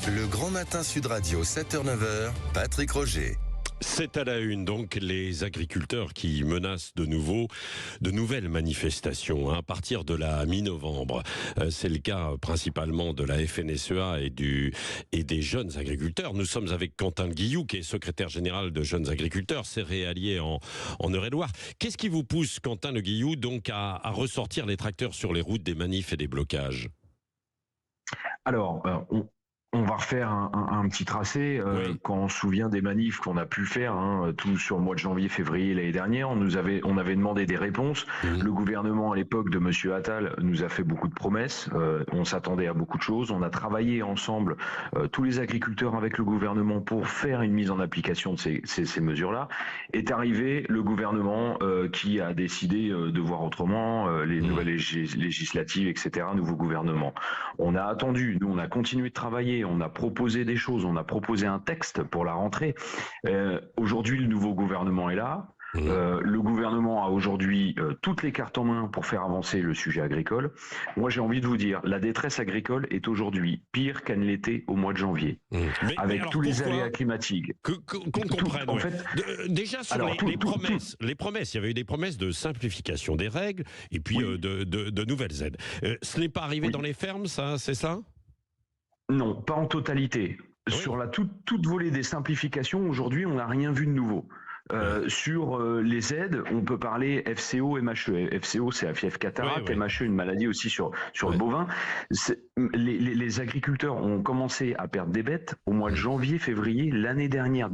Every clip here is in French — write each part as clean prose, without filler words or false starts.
Le Grand Matin Sud Radio, 7h-9h, Patrick Roger. C'est à la une, donc, les agriculteurs qui menacent de nouvelles manifestations à partir de la mi-novembre. C'est le cas principalement de la FNSEA et des jeunes agriculteurs. Nous sommes avec Quentin Guillou, qui est secrétaire général de Jeunes Agriculteurs, céréaliers en Eure-et-Loir. Qu'est-ce qui vous pousse, Quentin Le Guillou, donc à ressortir les tracteurs sur les routes des manifs et des blocages ? Alors, on va refaire un petit tracé. Oui. Quand on se souvient des manifs qu'on a pu faire, tout sur le mois de janvier, février l'année dernière, on avait demandé des réponses. Le gouvernement à l'époque de Monsieur Attal nous a fait beaucoup de promesses. On s'attendait à beaucoup de choses. On a travaillé ensemble, tous les agriculteurs avec le gouvernement, pour faire une mise en application de ces mesures-là. Est arrivé le gouvernement qui a décidé de voir autrement, les nouvelles législatives, etc. Nouveau gouvernement. On a attendu, nous on a continué de travailler. On a proposé des choses, on a proposé un texte pour la rentrée. Aujourd'hui, le nouveau gouvernement est là. Le gouvernement a aujourd'hui toutes les cartes en main pour faire avancer le sujet agricole. Moi, j'ai envie de vous dire, la détresse agricole est aujourd'hui pire qu'elle l'était au mois de janvier, avec tous les aléas climatiques. Qu'on comprenne. En fait, déjà sur les promesses, il y avait eu des promesses de simplification des règles et puis de nouvelles aides. Ce n'est pas arrivé dans les fermes, ça, c'est ça ? Non, pas en totalité. Oui. Sur la toute volée des simplifications, aujourd'hui, on n'a rien vu de nouveau. Sur les aides, on peut parler FCO et MHE. FCO, c'est la fièvre cataracte, MHE, une maladie aussi sur le bovin. Les agriculteurs ont commencé à perdre des bêtes au mois de janvier, février l'année dernière,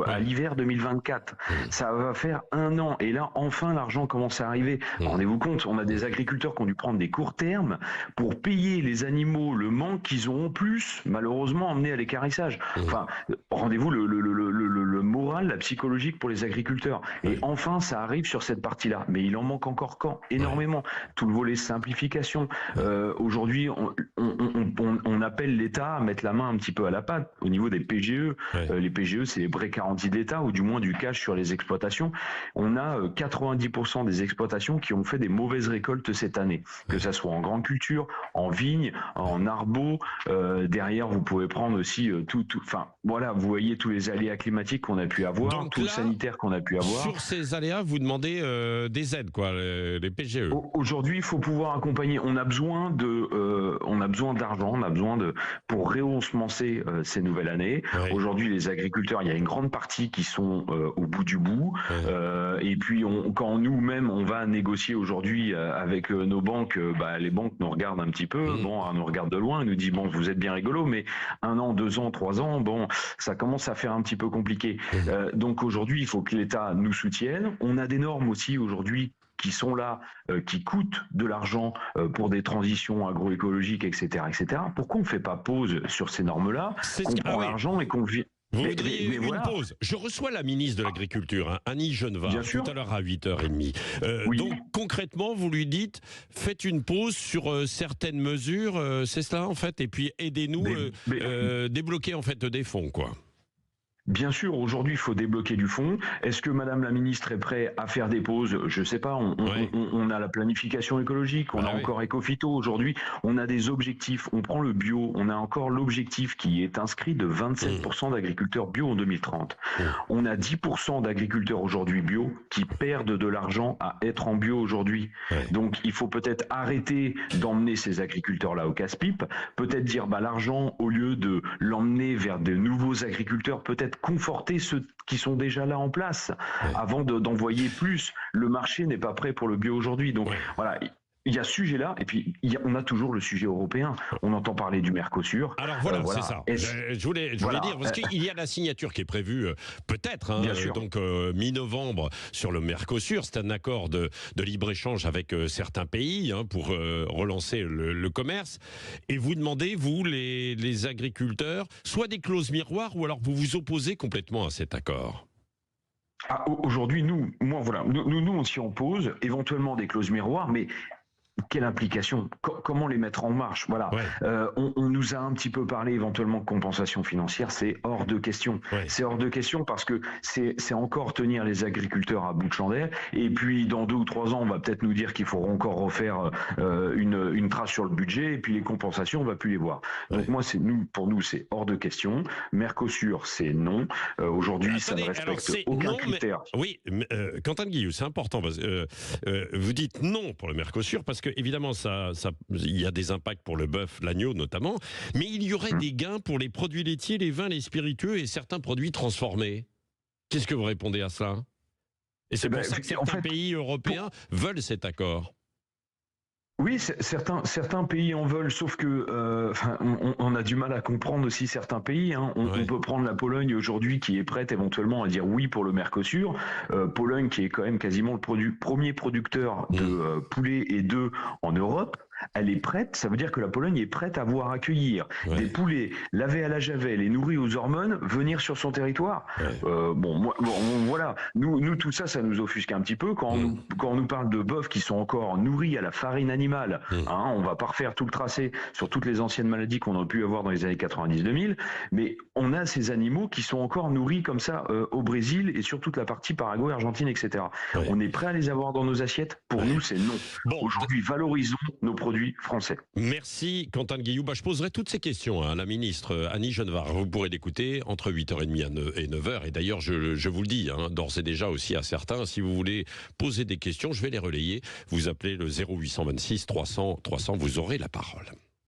à l'hiver 2024. Ça va faire 1 an, et là, enfin, l'argent commence à arriver. Rendez-vous compte, on a des agriculteurs qui ont dû prendre des courts termes pour payer les animaux le manque qu'ils ont en plus, malheureusement, emmené à l'équarrissage. Enfin, rendez-vous le moral, la psychologie pour les agriculteurs. Et enfin, ça arrive sur cette partie-là. Mais il en manque encore énormément. Tout le volet simplification. Aujourd'hui, on appelle l'État à mettre la main un petit peu à la pâte au niveau des PGE. Les PGE, c'est les prêts garantis d'État, ou du moins du cash sur les exploitations. On a 90% des exploitations qui ont fait des mauvaises récoltes cette année. Que ça soit en grande culture, en vigne, en arbo. Derrière, vous pouvez prendre aussi enfin, voilà, vous voyez tous les aléas climatiques qu'on a pu avoir. Donc tout le sanitaire qu'on a pu avoir. Sur ces aléas, vous demandez des aides, quoi, les PGE. Aujourd'hui, il faut pouvoir accompagner. On a besoin d'argent, pour réensemencer ces nouvelles années. Aujourd'hui, les agriculteurs, il y a une grande partie qui sont au bout du bout. Et puis, quand nous-mêmes, on va négocier aujourd'hui avec nos banques, les banques nous regardent un petit peu. Elles nous regardent de loin, elles nous disent, vous êtes bien rigolo, mais 1 an, 2 ans, 3 ans, ça commence à faire un petit peu compliqué. Donc aujourd'hui, il faut que l'État nous soutienne. On a des normes aussi aujourd'hui qui sont là, qui coûtent de l'argent pour des transitions agroécologiques, etc., etc. Pourquoi on ne fait pas pause sur ces normes-là, qu'on prend l'argent et qu'on vit? Vous voudriez une pause. Je reçois la ministre de l'Agriculture, Annie Genevard, tout à l'heure à 8h30. Donc concrètement, vous lui dites, faites une pause sur certaines mesures, c'est cela en fait, et puis aidez-nous débloquer en fait des fonds, quoi. Bien sûr, aujourd'hui, il faut débloquer du fonds. Est-ce que Madame la Ministre est prête à faire des pauses? Je ne sais pas. On a la planification écologique, on a encore Ecophyto. Aujourd'hui, on a des objectifs. On prend le bio. On a encore l'objectif qui est inscrit de 27% d'agriculteurs bio en 2030. On a 10% d'agriculteurs aujourd'hui bio qui perdent de l'argent à être en bio aujourd'hui. Donc, il faut peut-être arrêter d'emmener ces agriculteurs-là au casse-pipe. Peut-être dire, l'argent, au lieu de l'emmener vers de nouveaux agriculteurs, peut-être conforter ceux qui sont déjà là en place avant d'envoyer plus. Le marché n'est pas prêt pour le bio aujourd'hui. Donc voilà, il y a ce sujet-là, et puis on a toujours le sujet européen. On entend parler du Mercosur. Alors voilà. C'est ça. Je voulais dire, parce qu'il y a la signature qui est prévue, peut-être, donc mi-novembre sur le Mercosur. C'est un accord de libre-échange avec certains pays pour relancer le commerce. Et vous demandez, vous, les agriculteurs, soit des clauses miroirs, ou alors vous vous opposez complètement à cet accord. Aujourd'hui, nous, on s'y oppose, éventuellement des clauses miroirs, mais quelle implication, comment les mettre en marche. Voilà. Ouais. On nous a un petit peu parlé éventuellement de compensation financière, c'est hors de question. Ouais. C'est hors de question parce que c'est encore tenir les agriculteurs à bout de chandelle. Et puis dans 2 ou 3 ans, on va peut-être nous dire qu'il faudra encore refaire une trace sur le budget et puis les compensations, on va plus les voir. Donc moi, pour nous, c'est hors de question. Mercosur, c'est non. Aujourd'hui, ça ne respecte aucun critère. Oui, Quentin Guillou, c'est important. Vous dites non pour le Mercosur parce que évidemment, il y a des impacts pour le bœuf, l'agneau notamment, mais il y aurait des gains pour les produits laitiers, les vins, les spiritueux et certains produits transformés. Qu'est-ce que vous répondez à cela? Et c'est pour ça que certains pays européens veulent cet accord. Oui, certains pays en veulent, sauf que on a du mal à comprendre aussi certains pays. Hein. On peut prendre la Pologne aujourd'hui qui est prête éventuellement à dire oui pour le Mercosur. Pologne qui est quand même quasiment le premier producteur de poulet et d'œufs en Europe. Elle est prête, ça veut dire que la Pologne est prête à voir accueillir des poulets lavés à la javel et nourris aux hormones venir sur son territoire. Voilà, nous tout ça, ça nous offusque un petit peu quand on nous parle de bœufs qui sont encore nourris à la farine animale. Hein, on va pas refaire tout le tracé sur toutes les anciennes maladies qu'on a pu avoir dans les années 90-2000, mais on a ces animaux qui sont encore nourris comme ça au Brésil et sur toute la partie Paraguay, Argentine, etc. On est prêt à les avoir dans nos assiettes. Pour nous, c'est non. Aujourd'hui, valorisons nos produits français. Merci Quentin Guillou. Je poserai toutes ces questions à la ministre Annie Genevard. Vous pourrez l'écouter entre 8h30 et 9h. Et d'ailleurs, je vous le dis, d'ores et déjà aussi à certains, si vous voulez poser des questions, je vais les relayer. Vous appelez le 0826 300 300, vous aurez la parole.